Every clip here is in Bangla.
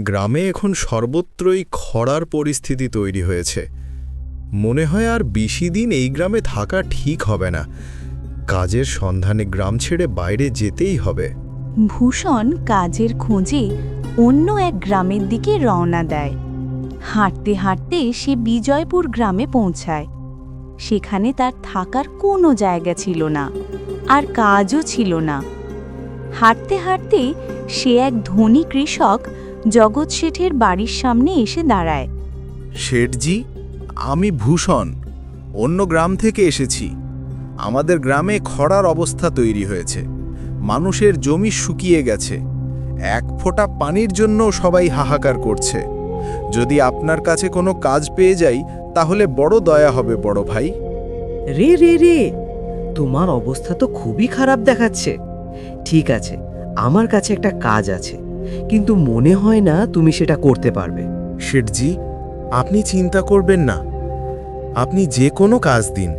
গ্রামে এখন সর্বত্রই খরার পরিস্থিতি তৈরি হয়েছে। মনে হয় আর বেশি দিন এই গ্রামে থাকা ঠিক হবে না। কাজের সন্ধানে গ্রাম ছেড়ে বাইরে যেতেই হবে। ভূষণ কাজের খোঁজে অন্য এক গ্রামের দিকে রওনা দেয়। হাঁটতে হাঁটতে সে বিজয়পুর গ্রামে পৌঁছায়। সেখানে তার থাকার কোনো জায়গা ছিল না, আর কাজও ছিল না। হাঁটতে হাঁটতে সে এক ধনী কৃষক জগৎ শেঠের বাড়ির সামনে এসে দাঁড়ায়। শেঠজি, আমি ভূষণ, অন্য গ্রাম থেকে এসেছি। আমাদের গ্রামে খরার অবস্থা তৈরি হয়েছে। মানুষের জমি শুকিয়ে গেছে। এক ফোঁটা পানির জন্য সবাই হাহাকার করছে। যদি আপনার কাছে কোনো কাজ পেয়ে যাই তাহলে বড় দয়া হবে বড় ভাই। রে, তোমার অবস্থা তো খুবই খারাপ দেখাচ্ছে। ঠিক আছে, আমার কাছে একটা কাজ আছে, কিন্তু মনে হয় না তুমি সেটা করতে পারবে। শেঠজি, আপনি চিন্তা করবেন না। আপনি যে কোনো কাজ দিন,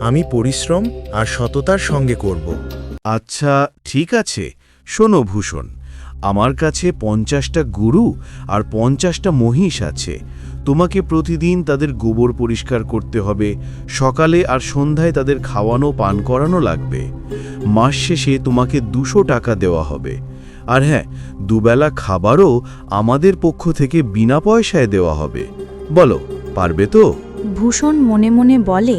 আমি পরিশ্রম আর সততার সঙ্গে করব। আচ্ছা ঠিক আছে, শোনো ভূষণ, আমার কাছে 50টা গরু আর 50টা মহিষ আছে। তোমাকে প্রতিদিন তাদের গোবর পরিষ্কার করতে হবে। সকালে আর সন্ধ্যায় তাদের খাওয়ানো পান করানো লাগবে। মাস শেষে তোমাকে 200 টাকা দেওয়া হবে। আর হ্যাঁ, দুবেলা খাবারও আমাদের পক্ষ থেকে বিনা পয়সায় দেওয়া হবে। বলো, পারবে তো? ভূষণ মনে মনে বলে,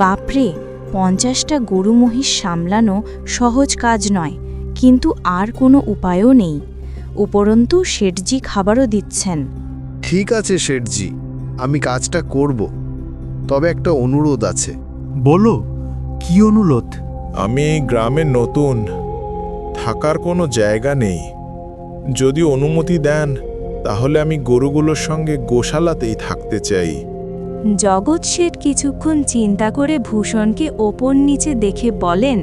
বাপরে, 50টা গরু মহিষ সামলানো সহজ কাজ নয়, কিন্তু আর কোনো উপায়ও নেই। উপরন্তু শেঠজি খাবারও দিচ্ছেন। ঠিক আছে শেঠজি, আমি কাজটা করব, তবে একটা অনুরোধ আছে। বলো, কি অনুরোধ? আমি এই গ্রামে নতুন, থাকার কোনো জায়গা নেই। যদি অনুমতি দেন তাহলে আমি গরুগুলোর সঙ্গে গোশালাতেই থাকতে চাই। জগৎ শেঠ কিছুক্ষণ চিন্তা করে ভূষণকে ওপর নিচে দেখে বলেন,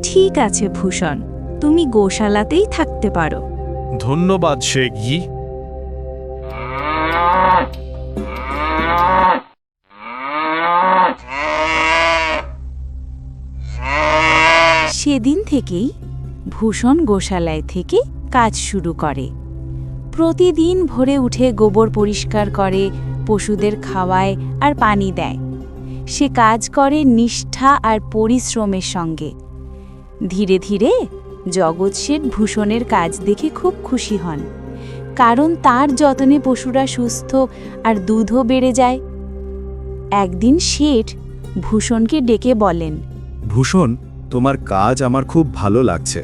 ঠিক আছে ভূষণ, তুমি গোশালাতেই থাকতে পারো। ধন্যবাদ শেখজি। সেদিন থেকেই ভূষণ গোশালায় থেকে কাজ শুরু করে। প্রতিদিন ভোরে উঠে গোবর পরিষ্কার করে, পশুদের খাওয়ায় আর পানি দেয়। সে কাজ করে নিষ্ঠা আর পরিশ্রমের সঙ্গে। ধীরে ধীরে জগৎ শেঠ ভূষণের কাজ দেখে খুব খুশি হন, কারণ তার যত্নে পশুরা সুস্থ আর দুধও বেড়ে যায়। একদিন শেঠ ভূষণকে ডেকে বলেন, ভূষণ, তোমার কাজ আমার খুব ভালো লাগছে।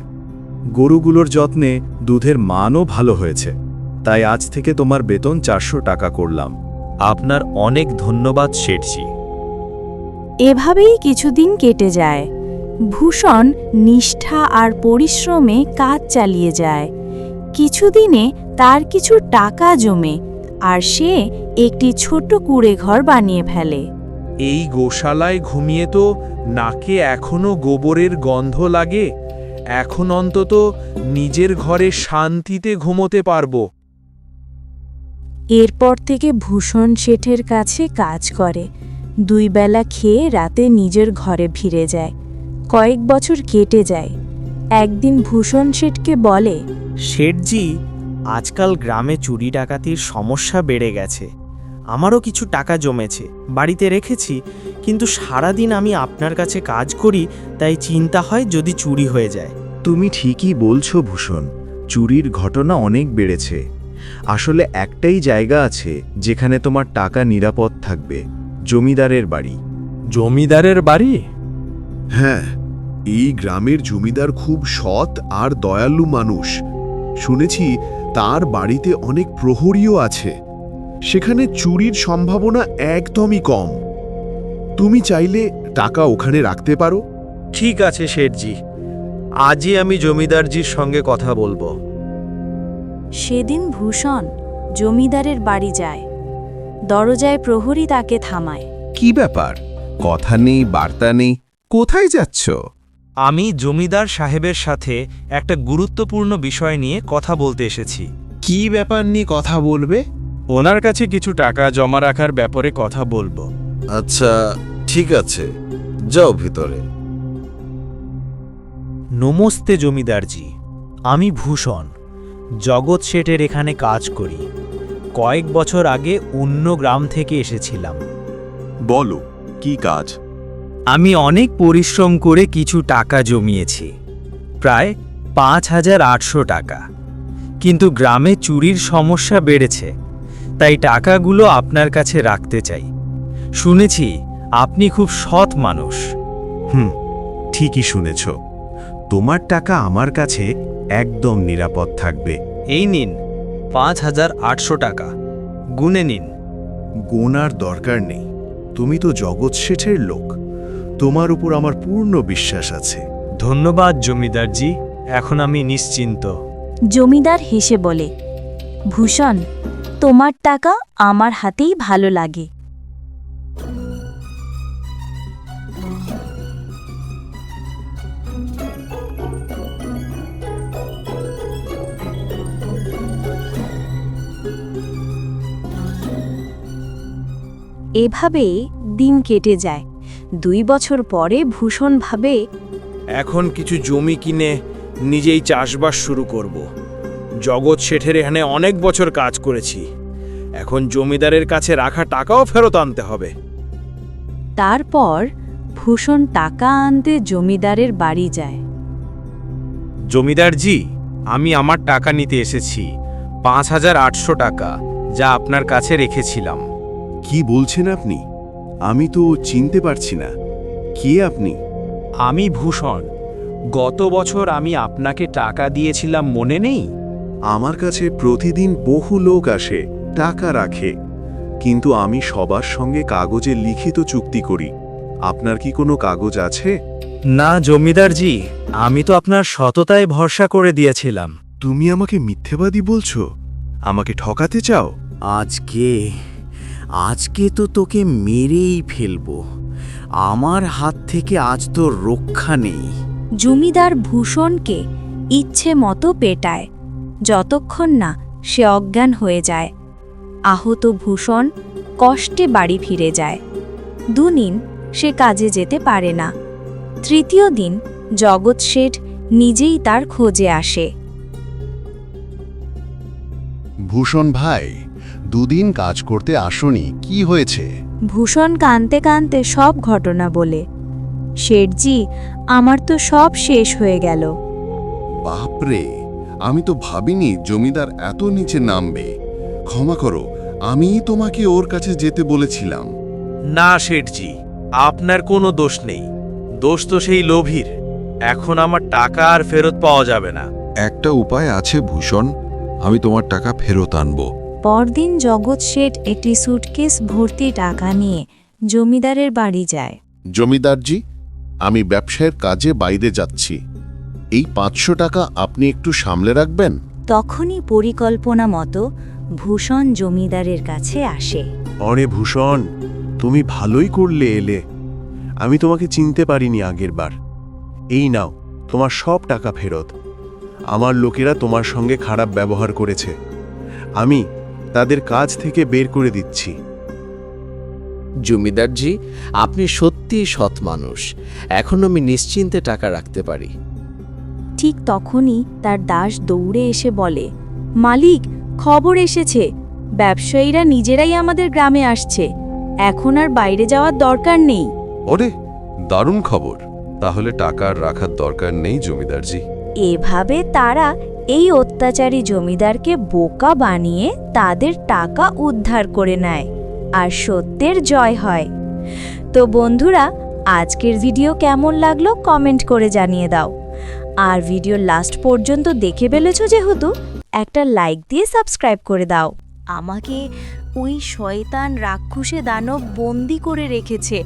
গরুগুলোর যত্নে দুধের মানও ভালো হয়েছে, তাই আজ থেকে তোমার বেতন 400 টাকা করলাম। আপনার অনেক ধন্যবাদ শেঠজি। এভাবেই কিছুদিন কেটে যায়। ভূষণ নিষ্ঠা আর পরিশ্রমে কাজ চালিয়ে যায়। কিছুদিনে তার কিছু টাকা জমে, আর সে একটি ছোট কুঁড়ে ঘর বানিয়ে ফেলে। এই গোশালায় ঘুমিয়ে তো নাকে এখনো গোবরের গন্ধ লাগে। এখন অন্তত নিজের ঘরে শান্তিতে ঘুমোতে পারবো। এরপর থেকে ভূষণ শেঠের কাছে কাজ করে, 2 বেলা খেয়ে রাতে নিজের ঘরে ফিরে যায়। কয়েক বছর কেটে যায়। একদিন ভূষণ শেঠকে বলে, শেঠজি, আজকাল গ্রামে চুরি ডাকাতির সমস্যা বেড়ে গেছে। আমারও কিছু টাকা জমেছে, বাড়িতে রেখেছি, কিন্তু সারাদিন আমি আপনার কাছে কাজ করি, তাই চিন্তা হয় যদি চুরি হয়ে যায়। তুমি ঠিকই বলছো ভূষণ, চুরির ঘটনা অনেক বেড়েছে। আসলে একটাই জায়গা আছে যেখানে তোমার টাকা নিরাপদ থাকবে, জমিদারের বাড়ি। জমিদারের বাড়ি? হ্যাঁ, এই গ্রামের জমিদার খুব সৎ আর দয়ালু মানুষ। শুনেছি তার বাড়িতে অনেক প্রহরীও আছে। সেখানে চুরির সম্ভাবনা একদমই কম। তুমি চাইলে টাকা ওখানে রাখতে পারো। ঠিক আছে শেঠজি, আজই আমি জমিদারজির সঙ্গে কথা বলবো। সেদিন ভূষণ জমিদারের বাড়ি যায়। দরজায় প্রহরী তাকে থামায়। কি ব্যাপার? কথা নেই, বার্তা নেই, কোথায় যাচ্ছ? আমি জমিদার সাহেবের সাথে একটা গুরুত্বপূর্ণ বিষয় নিয়ে কথা বলতে এসেছি। কি ব্যাপার নিয়ে কথা বলবে? ওনার কাছে কিছু টাকা জমা রাখার ব্যাপারে কথা বলবো। আচ্ছা ঠিক আছে, যাও ভিতরে। নমস্তে জমিদারজি, আমি ভূষণ। জগৎ শেঠের এখানে কাজ করি। কয়েক বছর আগে অন্য গ্রাম থেকে এসেছিলাম। বলো কি কাজ? আমি অনেক পরিশ্রম করে কিছু টাকা জমিয়েছি, প্রায় 5,800 টাকা। কিন্তু গ্রামে চুরির সমস্যা বেড়েছে, তাই টাকাগুলো আপনার কাছে রাখতে চাই। শুনেছি আপনি খুব সৎ মানুষ। ঠিকই শুনেছ। তোমার টাকা আমার কাছে একদম নিরাপদ থাকবে। এই নিন 5,800 টাকা, গুনে নিন। গোনার দরকার নেই, তুমি তো জগৎ শেঠের লোক, তোমার উপর আমার পূর্ণ বিশ্বাস আছে। ধন্যবাদ জমিদারজি, এখন আমি নিশ্চিন্ত। জমিদার হেসে বলে, ভূষণ, তোমার টাকা আমার হাতেই ভালো লাগে। এভাবেই দিন কেটে যায়। 2 বছর পরে ভূষণ ভাবে, এখন কিছু জমি কিনে নিজেই চাষবাস শুরু করব। জগৎ শেঠের এখানে অনেক বছর কাজ করেছি, এখন জমিদারের কাছে রাখা টাকাও ফেরত আনতে হবে। তারপর ভূষণ টাকা আনতে জমিদারের বাড়ি যায়। জমিদারজি, আমি আমার টাকা নিতে এসেছি, 5,800 টাকা, যা আপনার কাছে রেখেছিলাম। কি বলছেন আপনি? আমি তো চিনতে পারছি না, কে আপনি? আমি ভূষণ, গত বছর আমি আপনাকে টাকা দিয়েছিলাম, মনে নেই? আমার কাছে প্রতিদিন বহু লোক আসে, টাকা রাখে, কিন্তু আমি সবার সঙ্গে কাগজে লিখিত চুক্তি করি। আপনার কি কোনো কাগজ আছে? না জমিদারজি, আমি তো আপনার সততায় ভরসা করে দিয়েছিলাম। তুমি আমাকে মিথ্যেবাদী বলছো? আমাকে ঠকাতে চাও? আজকে তো তোকে মেরেই ফেলবো। আমার হাত থেকে আজ তো রক্ষা নেই। জমিদার ভূষণকে ইচ্ছে মতো পেটায়, যতক্ষণ না সে অজ্ঞান হয়ে যায়। আহত ভূষণ কষ্টে বাড়ি ফিরে যায়। 2 দিন সে কাজে যেতে পারে না। 3য় দিন জগৎ শেঠ নিজেই তার খোঁজে আসে। ভূষণ ভাই, 2 দিন কাজ করতে আসনি, কি হয়েছে? ভূষণ কাঁদতে কাঁদতে সব ঘটনা বলে, শেঠজি, আমার তো সব শেষ হয়ে গেল। বাপরে, আমি তো ভাবিনি জমিদার এত নিচে নামবে। ক্ষমা করো, আমিই তোমাকে ওর কাছে যেতে বলেছিলাম। না শেঠজি, আপনার কোনো দোষ নেই, দোষ তো সেই লোভীর। এখন আমার টাকা আর ফেরত পাওয়া যাবে না। একটা উপায় আছে ভূষণ, আমি তোমার টাকা ফেরত আনবো। পরদিন জগৎ শেঠ একটি সুটকেস ভর্তি টাকা নিয়ে জমিদারের বাড়ি যায়। জমিদারজি, আমি ব্যবসায়ের কাজে বাইরে যাচ্ছি, এই 500 টাকা আপনি একটু সামলে রাখবেন। তখনই পরিকল্পনা মতো ভূষণ জমিদারের কাছে আসে। অরে ভূষণ, তুমি ভালোই করলে এলে, আমি তোমাকে চিনতে পারিনি আগের বার। এই নাও তোমার সব টাকা ফেরত। আমার লোকেরা তোমার সঙ্গে খারাপ ব্যবহার করেছে, আমি তাদের কাজ থেকে বের করে দিচ্ছি। জমিদারজি, আপনি সত্যিই সৎ মানুষ, এখন আমি নিশ্চিন্তে টাকা রাখতে পারি। ঠিক তখনই তার দাস দৌড়ে এসে বলে, মালিক, খবর এসেছে, ব্যবসায়ীরা নিজেরাই আমাদের গ্রামে আসছে, এখন আর বাইরে যাওয়ার দরকার নেই। ওরে, দারুণ খবর, তাহলে টাকা আর রাখার দরকার নেই জমিদারজি। এভাবে তারা এই অত্যাচারী জমিদারকে বোকা বানিয়ে তাদের টাকা উদ্ধার করে নেয় আর সত্যের জয় হয়। তো বন্ধুরা, আজকের ভিডিও কেমন লাগলো কমেন্ট করে জানিয়ে দাও। আর ভিডিও লাস্ট পর্যন্ত দেখে ফেলেছো যেহেতু, একটা লাইক দিয়ে সাবস্ক্রাইব করে দাও। আমাকে ওই শয়তান রাক্ষসে দানব বন্দি করে রেখেছে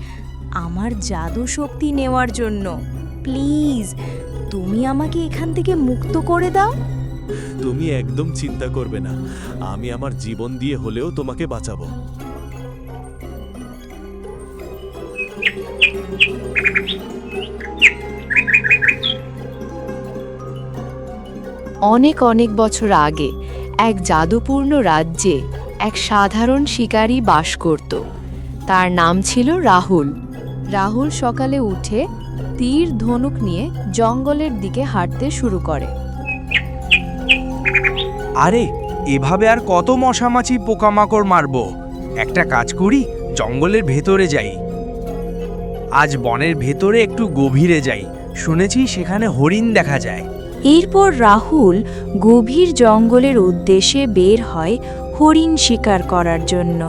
আমার জাদু শক্তি নেওয়ার জন্য। প্লিজ তুমি আমাকে এখান থেকে মুক্ত করে দাও। তুমি একদম চিন্তা করবে না, আমি আমার জীবন দিয়ে হলেও তোমাকে বাঁচাবো। অনেক অনেক বছর আগে এক জাদুপূর্ণ রাজ্যে এক সাধারণ শিকারী বাস করত। তার নাম ছিল রাহুল। রাহুল সকালে উঠে তীর ধনুক নিয়ে জঙ্গলের দিকে হাঁটতে শুরু করে। আরে এভাবে আর কত মশামাছি পোকামাকড় মারবো? একটা কাজ করি, জঙ্গলের ভেতরে যাই। আজ বনের ভেতরে একটু গভীরে যাই, শুনেছি সেখানে হরিণ দেখা যায়। এরপর রাহুল গভীর জঙ্গলের উদ্দেশ্যে বের হয় হরিণ শিকার করার জন্য।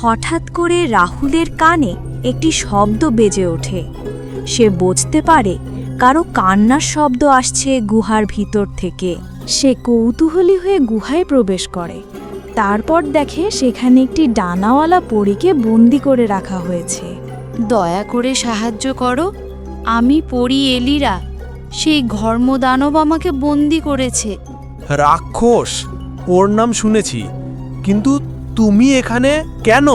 হঠাৎ করে রাহুলের কানে একটি শব্দ বেজে ওঠে। সে বুঝতে পারে কারো কান্নার শব্দ আসছে গুহার ভিতর থেকে। সে কৌতূহলী হয়ে গুহায় প্রবেশ করে। তারপর দেখে সেখানে একটি ডানাওয়ালা পরীকে বন্দি করে রাখা হয়েছে। দয়া করে সাহায্য করো, আমি পড়ি এলিরা। সেই ঘর্মদানব আমাকে বন্দি করেছে। রাক্ষস, ওর নাম শুনেছি, কিন্তু তুমি এখানে কেন?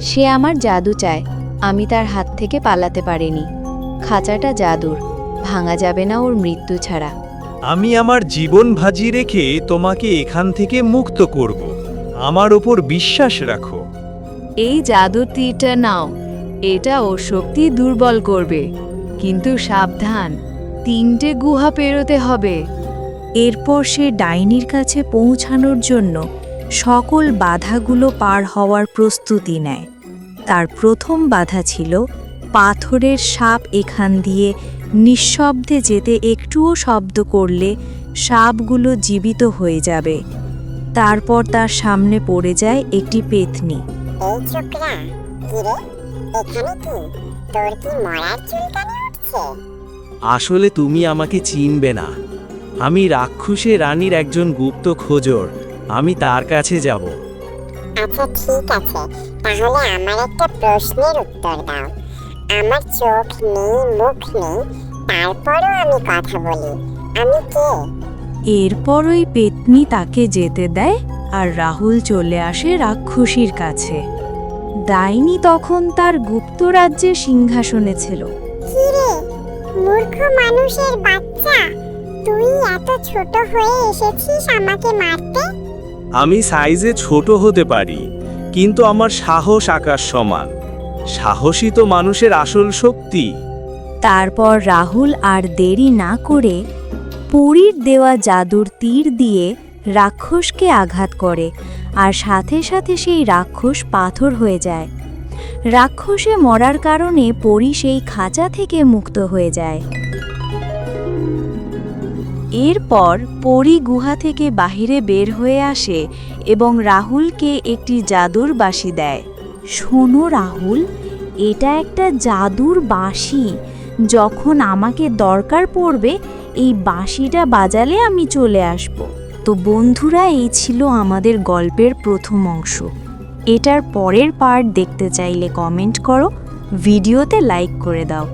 সে আমার জাদু চায়, আমি তার হাত থেকে পালাতে পারিনি। খাঁচাটা জাদুর, ভাঙা যাবে না ওর মৃত্যু ছাড়া। আমি আমার জীবন ভাজি রেখে তোমাকে এখান থেকে মুক্ত করব। আমার ওপর বিশ্বাস রাখো। এই জাদুর তীরটা নাও, এটা ওর শক্তি দুর্বল করবে। কিন্তু সাবধান, 3টে গুহা পেরোতে হবে। এরপর সে ডাইনির কাছে পৌঁছানোর জন্য সকল বাধাগুলো পার হওয়ার প্রস্তুতি নেয়। তার প্রথম বাধা ছিল পাথরের সাপ। এখান দিয়ে নিঃশব্দে যেতে, একটুও শব্দ করলে সাপগুলো জীবিত হয়ে যাবে। তারপর তার সামনে পড়ে যায় একটি পেতনি। এই ছোকরা, কিরে এখানে কি? তোর কি মরার চুলকানি উঠছে? আসলে তুমি আমাকে চিনবে না। আমি রাক্ষসে রানীর একজন গুপ্ত খোঁজর। আমি তার কাছে যাব। আচ্ছা ঠিক আছে, তাহলে আমার একটা প্রশ্নের উত্তর দাও। আমার চোখ নেই, মুখ নেই, তারপরও আমি কথা বলি। আমি কে? এরপর ওই পেতনি তাকে যেতে দেয় আর রাহুল চলে আসে রাক্ষসীর কাছে। ডাইনি তখন তার গুপ্ত রাজ্যের সিংহাসনে ছিল। কিরে মূর্খ মানুষের বাচ্চা, তুই এত ছোট হয়ে এসেছিস আমাকে মারতে? আমি সাইজে ছোট হতে পারি, কিন্তু আমার সাহস আকাশ সমান। সাহসী তো মানুষের আসল শক্তি। তারপর রাহুল আর দেরি না করে পরীর দেওয়া জাদুর তীর দিয়ে রাক্ষসকে আঘাত করে, আর সাথে সাথে সেই রাক্ষস পাথর হয়ে যায়। রাক্ষসে মরার কারণে পরী সেই খাঁচা থেকে মুক্ত হয়ে যায়। এরপর পরী গুহা থেকে বাহিরে বের হয়ে আসে এবং রাহুলকে একটি জাদুর বাঁশি দেয়। শোনো রাহুল, এটা একটা জাদুর বাঁশি। যখন আমাকে দরকার পড়বে এই বাঁশিটা বাজালে আমি চলে আসব। তো বন্ধুরা, এই ছিল আমাদের গল্পের প্রথম অংশ। এটার পরের পার্ট দেখতে চাইলে কমেন্ট করো, ভিডিওতে লাইক করে দাও।